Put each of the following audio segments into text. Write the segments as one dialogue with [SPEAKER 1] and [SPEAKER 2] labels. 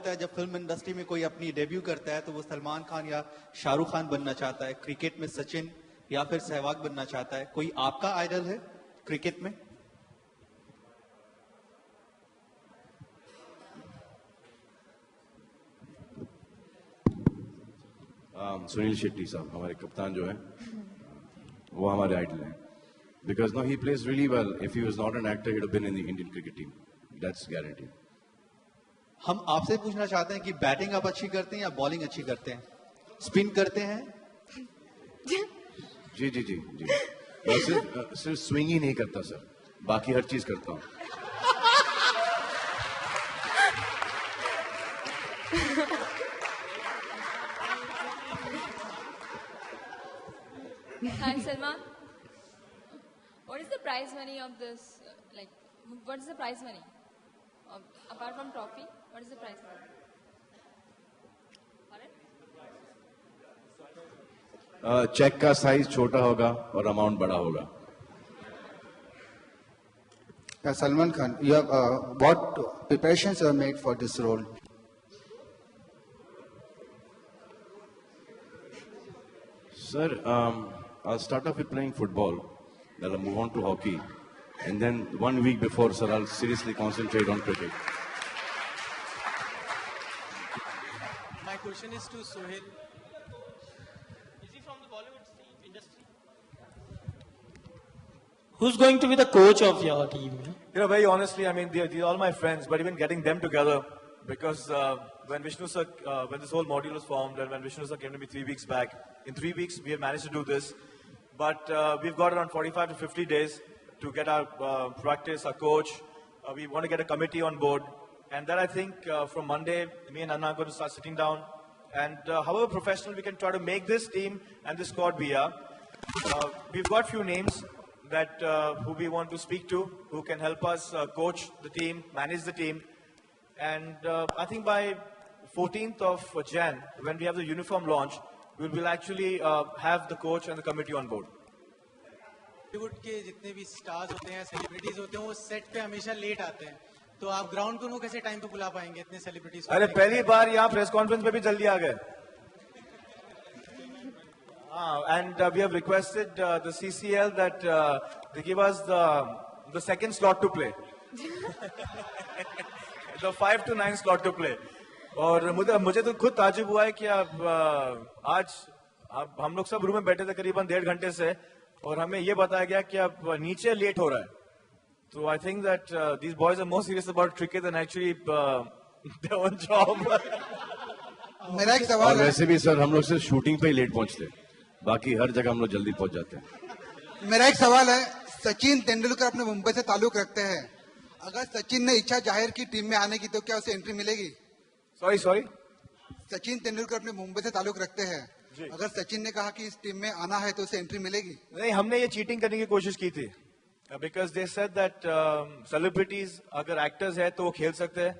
[SPEAKER 1] होता है जब फिल्म इंडस्ट्री में कोई अपनी डेब्यू करता है तो वो सलमान खान या शाहरुख खान बनना चाहता है, क्रिकेट में सचिन या फिर सहवाग बनना चाहता है। कोई आपका आइडल है क्रिकेट में?
[SPEAKER 2] सुनील शेट्टी साहब हमारे कप्तान जो है वो हमारे आइडल हैं, because no, he plays really well. If he was not an actor, he'd have been in the Indian cricket team. That's guaranteed.
[SPEAKER 1] हम आपसे पूछना चाहते हैं कि बैटिंग आप अच्छी करते हैं या बॉलिंग अच्छी करते हैं? स्पिन करते हैं?
[SPEAKER 2] जी जी जी जी मैं सिर्फ स्विंग ही नहीं करता सर, बाकी हर चीज करता हूँ।
[SPEAKER 3] Hi, Salman. What is the prize money of this? What is the prize money? Apart from trophy, what is the prize money?
[SPEAKER 2] Check का साइज छोटा होगा और अमाउंट बड़ा होगा।
[SPEAKER 4] Salman Khan, what preparations are made for this role?
[SPEAKER 2] Sir, I'll start off with playing football, then I'll move on to hockey, and then 1 week before, sir, I'll seriously concentrate on cricket.
[SPEAKER 5] My question is to Sohail. Is he from the Bollywood industry? Who's going to be the coach of your team?
[SPEAKER 6] You know, very honestly, I mean, they're all my friends, but even getting them together, because when Vishnu sir, when this whole module was formed, and when Vishnu sir came to me 3 weeks back, in 3 weeks we have managed to do this, but we've got around 45 to 50 days to get our practice, our coach. We want to get a committee on board, and then I think from Monday, me and Anna are going to start sitting down, and however professional we can try to make this team and this squad be. We've got few names that who we want to speak to, who can help us coach the team, manage the team. And I think by 14th of Jan, when we have the uniform launch, we will actually have the coach and the committee on board.
[SPEAKER 5] Bollywood के जितने भी stars होते हैं, celebrities होते हैं, वो set पे हमेशा लेट आते हैं, तो आप ग्राउंड को कैसे टाइम पे बुला पाएंगे इतने सेलिब्रिटीज?
[SPEAKER 6] अरे पहली बार यहाँ प्रेस कॉन्फ्रेंस पे भी जल्दी आ गए। And we have requested the CCL that they give us the second slot to play. The 5 to 9 slot to play. और मुझे तो खुद ताजुब हुआ है कि आज हम लोग सब रूम में बैठे थे करीबन 1.5 घंटे से, और हमें ये बताया गया कि अब नीचे लेट हो रहा है। So I think that these boys are more serious about cricket than actually their own job.
[SPEAKER 4] मेरा एक सवाल है।
[SPEAKER 2] वैसे भी सर हम लोग सिर्फ शूटिंग पे ही लेट पहुंचते, बाकी हर जगह हम लोग जल्दी पहुंच जाते हैं।
[SPEAKER 4] मेरा एक सवाल है, सचिन तेंदुलकर अपने मुंबई से ताल्लुक रखते हैं, अगर सचिन ने इच्छा जाहिर की टीम में आने की तो क्या उसे एंट्री मिलेगी?
[SPEAKER 6] सॉरी
[SPEAKER 4] सचिन तेंदुलकर अपने मुंबई से ताल्लुक रखते हैं, अगर सचिन ने कहा कि इस टीम में आना है तो उसे एंट्री मिलेगी?
[SPEAKER 6] नहीं, हमने ये चीटिंग करने की कोशिश की थी, because they said that celebrities अगर एक्टर्स है तो वो खेल सकते हैं,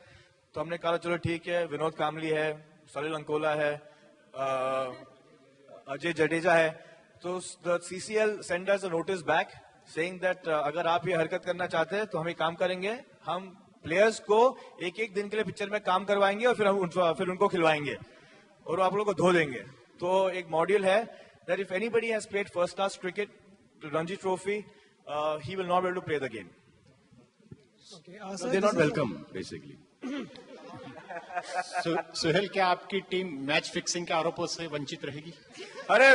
[SPEAKER 6] तो हमने कहा चलो ठीक है, विनोद कामली है, सलिल अंकोला है, अजय जडेजा है, तो the CCL send us a notice back saying that अगर आप ये हरकत करना चाहते हैं तो हम एक काम करेंगे, हम प्लेयर्स को एक दिन के लिए पिक्चर में काम करवाएंगे और फिर उनको खिलवाएंगे और आप लोगों को धो देंगे। तो एक मॉड्यूल है that if anybody has played first class cricket, Ranji trophy, he will not be able to play the game.
[SPEAKER 2] Okay, so they're not welcome, basically.
[SPEAKER 7] Suhel, क्या आपकी टीम मैच फिक्सिंग के आरोपों से वंचित रहेगी?
[SPEAKER 6] अरे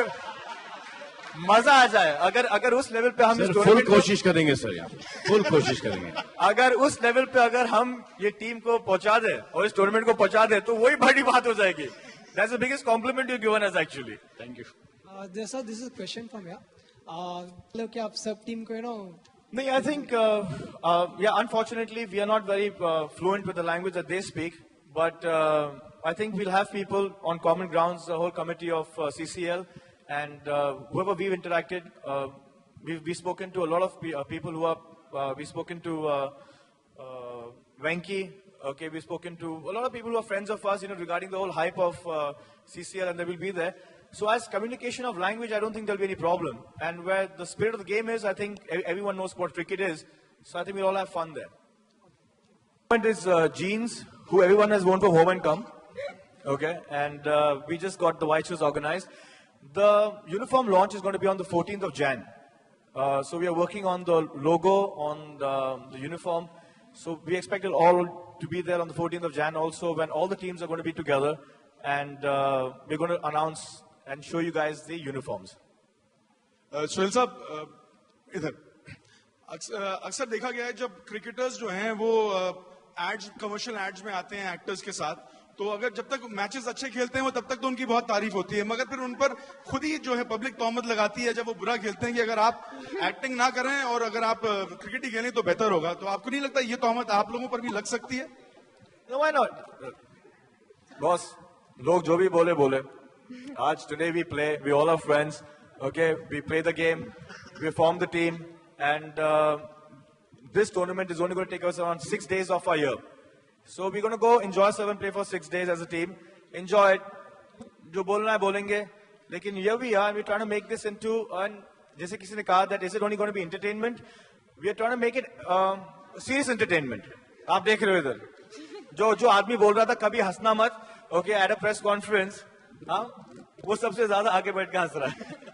[SPEAKER 6] मजा आ जाए अगर उस लेवल पे हम
[SPEAKER 2] फुल कोशिश करेंगे सर, यहाँ फुल कोशिश करेंगे।
[SPEAKER 6] अगर उस लेवल पे अगर हम ये टीम को पहुंचा दे और इस टूर्नामेंट को पहुंचा दे तो वही बड़ी बात हो जाएगी। That's the biggest compliment you've given us actually.
[SPEAKER 7] Thank you.
[SPEAKER 8] This is a question from here. मतलब कि आप सब टीम को
[SPEAKER 6] नहीं, I think unfortunately we are not very fluent with the language that they speak, but I think we'll have people on common grounds, the whole committee of CCL, and whoever we've interacted, we've spoken to a lot of people who are, we've spoken to Venki, okay, we've spoken to a lot of people who are friends of us, regarding the whole hype of CCL, and they will be there. So as communication of language, I don't think there'll be any problem. And where the spirit of the game is, I think everyone knows what cricket is. So I think we'll all have fun there. Point is Jeans, who everyone has worn for home and come. Okay, and we just got the white shoes organized. The uniform launch is going to be on the 14th of Jan. So we are working on the logo, on the uniform. So we expect it all to be there on the 14th of Jan also, when all the teams are going to be together. And we're going to announce and show you guys the uniforms.
[SPEAKER 9] Sohail साहब इधर अक्सर देखा गया है जब cricketers जो हैं वो एड्स कमर्शियल एड्स में आते हैं एक्टर्स के साथ तो अगर जब तक मैचेस अच्छे खेलते हैं वो तब तक तो उनकी बहुत तारीफ होती है मगर फिर उन पर खुद ही जो है पब्लिक तोहमत लगाती है जब वो बुरा खेलते हैं कि अगर आप एक्टिंग ना करें और अगर आप क्रिकेट ही खेलें तो बेहतर होगा तो आपको नहीं लगता ये तोहमत आप लोगों पर भी लग सकती है
[SPEAKER 6] No, why not? Boss, लोग जो भी बोले बोले. आज today we play, we all are friends. Okay, we play the game, we form the team, and this tournament is only going to take us around 6 days of our year. So we're going to go enjoy ourselves and play for 6 days as a team. Enjoy it. जो बोलना है बोलेंगे. लेकिन here we are, we're trying to make this into, जैसे किसी ने कहा that is it only going to be entertainment? We are trying to make it serious entertainment. आप देख रहे हो इधर. जो आदमी बोल रहा था कभी हंसना मत. Okay, at a press conference, हाँ, वो सबसे ज्यादा आगे बैठ के हंस रहा है.